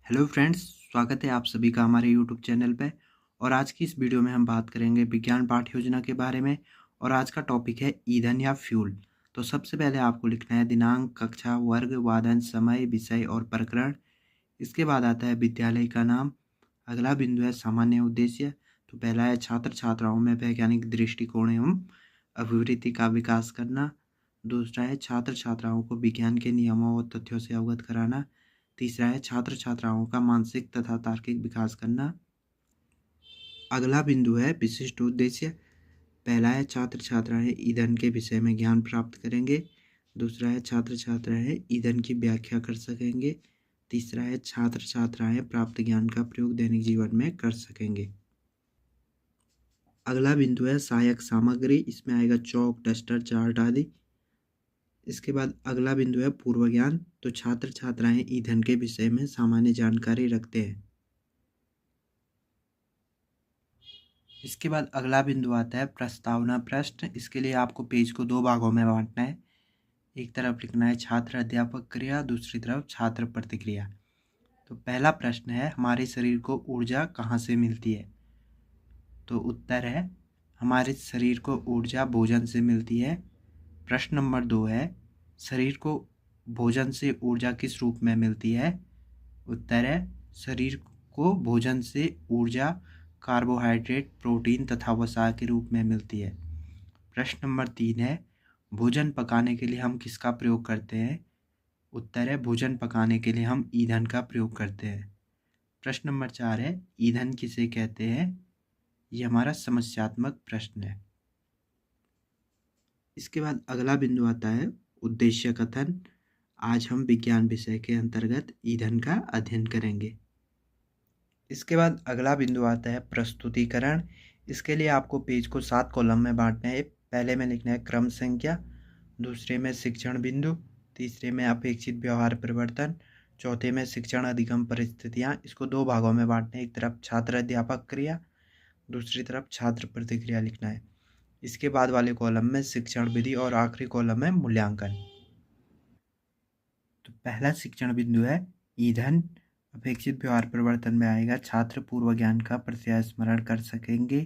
Hello friends, स्वागत है आप सभी का हमारे यूट्यूब चैनल पे। और आज की इस वीडियो में हम बात करेंगे विज्ञान पाठ्य योजना के बारे में। और आज का टॉपिक है ईंधन या फ्यूल। तो सबसे पहले आपको लिखना है दिनांक, कक्षा, वर्ग, वादन, समय, विषय और प्रकरण। इसके बाद आता है विद्यालय का नाम। अगला बिंदु है सामान्य उद्देश्य। तो पहला है छात्र छात्राओं में वैज्ञानिक दृष्टिकोण एवं अभिवृत्ति का विकास करना। दूसरा है छात्र छात्राओं को विज्ञान के नियमों और तथ्यों से अवगत कराना। तीसरा है छात्र छात्राओं का मानसिक तथा तार्किक विकास करना। अगला बिंदु है विशिष्ट उद्देश्य। पहला है छात्र छात्राएं ईंधन के विषय में ज्ञान प्राप्त करेंगे। दूसरा है छात्र छात्राएं ईंधन की व्याख्या कर सकेंगे। तीसरा है छात्र छात्राएं प्राप्त ज्ञान का प्रयोग दैनिक जीवन में कर सकेंगे। अगला बिंदु है सहायक सामग्री। इसमें आएगा चौक, डस्टर, चार्ट आदि। इसके बाद अगला बिंदु है पूर्व ज्ञान। तो छात्र छात्राएं ईंधन के विषय में सामान्य जानकारी रखते हैं। इसके बाद अगला बिंदु आता है प्रस्तावना प्रश्न। इसके लिए आपको पेज को दो भागों में बांटना है। एक तरफ लिखना है छात्र अध्यापक क्रिया, दूसरी तरफ छात्र प्रतिक्रिया। तो पहला प्रश्न है हमारे शरीर को ऊर्जा कहाँ से मिलती है। तो उत्तर है हमारे शरीर को ऊर्जा भोजन से मिलती है। प्रश्न नंबर 2 है शरीर को भोजन से ऊर्जा किस रूप में मिलती है। उत्तर है शरीर को भोजन से ऊर्जा कार्बोहाइड्रेट, प्रोटीन तथा वसा के रूप में मिलती है। प्रश्न नंबर 3 है भोजन पकाने के लिए हम किसका प्रयोग करते हैं। उत्तर है भोजन पकाने के लिए हम ईंधन का प्रयोग करते हैं। प्रश्न नंबर 4 है ईंधन किसे कहते हैं। ये हमारा समस्यात्मक प्रश्न है। इसके बाद अगला बिंदु आता है उद्देश्य कथन। आज हम विज्ञान विषय के अंतर्गत ईंधन का अध्ययन करेंगे। इसके बाद अगला बिंदु आता है प्रस्तुतिकरण। इसके लिए आपको पेज को 7 कॉलम में बांटना है। पहले में लिखना है क्रम संख्या, दूसरे में शिक्षण बिंदु, तीसरे में अपेक्षित व्यवहार परिवर्तन, चौथे में शिक्षण अधिगम परिस्थितियाँ। इसको दो भागों में बांटना है। एक तरफ छात्र अध्यापक क्रिया, दूसरी तरफ छात्र प्रतिक्रिया लिखना है। इसके बाद वाले कॉलम में शिक्षण विधि और आखिरी कॉलम में मूल्यांकन। तो पहला शिक्षण बिंदु है ईंधन। अपेक्षित व्यवहार परिवर्तन में आएगा छात्र पूर्व ज्ञान का प्रत्यय स्मरण कर सकेंगे।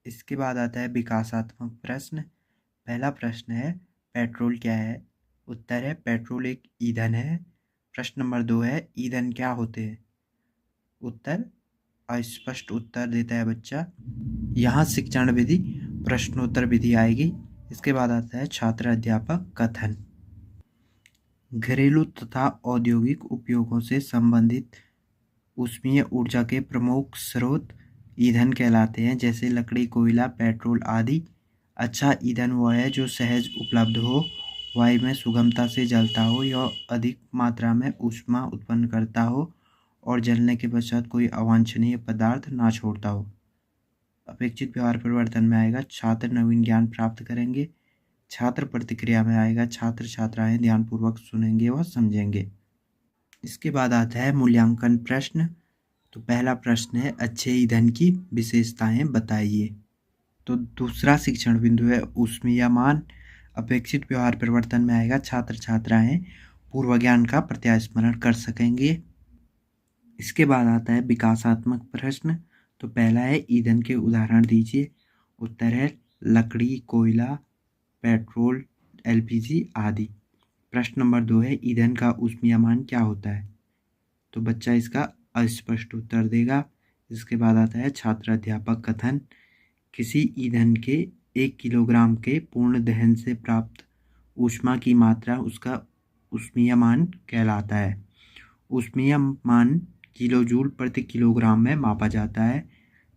इसके बाद आता है विकासात्मक प्रश्न। पहला प्रश्न है पेट्रोल क्या है। उत्तर है पेट्रोल एक ईंधन है। प्रश्न नंबर 2 है ईंधन क्या होते हैं। उत्तर अस्पष्ट उत्तर देता है बच्चा। यहाँ शिक्षण विधि प्रश्नोत्तर विधि आएगी। इसके बाद आता है छात्र अध्यापक कथन। घरेलू तथा औद्योगिक उपयोगों से संबंधित ऊष्मीय ऊर्जा के प्रमुख स्रोत ईंधन कहलाते हैं, जैसे लकड़ी, कोयला, पेट्रोल आदि। अच्छा ईंधन वह है जो सहज उपलब्ध हो, वायु में सुगमता से जलता हो या अधिक मात्रा में ऊष्मा उत्पन्न करता हो और जलने के पश्चात कोई अवांछनीय पदार्थ ना छोड़ता हो। अपेक्षित व्यवहार परिवर्तन में आएगा छात्र नवीन ज्ञान प्राप्त करेंगे। छात्र प्रतिक्रिया में आएगा छात्र छात्राएं ध्यानपूर्वक सुनेंगे व समझेंगे। इसके बाद आता है मूल्यांकन प्रश्न। तो पहला प्रश्न है अच्छे ईंधन की विशेषताएं बताइए। तो दूसरा शिक्षण बिंदु है ऊष्मीयमान। अपेक्षित व्यवहार परिवर्तन में आएगा छात्र छात्राएं पूर्व ज्ञान का प्रत्यास्मरण कर सकेंगे। इसके बाद आता है विकासात्मक प्रश्न। तो पहला है ईंधन के उदाहरण दीजिए। उत्तर है लकड़ी, कोयला, पेट्रोल, एलपीजी आदि। प्रश्न नंबर 2 है ईंधन का ऊष्मीयमान क्या होता है। तो बच्चा इसका अस्पष्ट उत्तर देगा। इसके बाद आता है छात्र अध्यापक कथन। किसी ईंधन के 1 किलोग्राम के पूर्ण दहन से प्राप्त ऊष्मा की मात्रा उसका ऊष्मीयमान कहलाता है। ऊष्मीयमान किलोजूल प्रति किलोग्राम में मापा जाता है।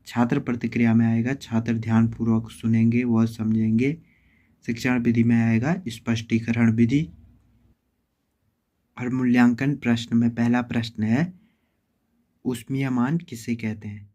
छात्र प्रतिक्रिया में आएगा छात्र ध्यानपूर्वक सुनेंगे व समझेंगे। शिक्षण विधि में आएगा स्पष्टीकरण विधि। और मूल्यांकन प्रश्न में पहला प्रश्न है ऊष्मीयमान किसे कहते हैं।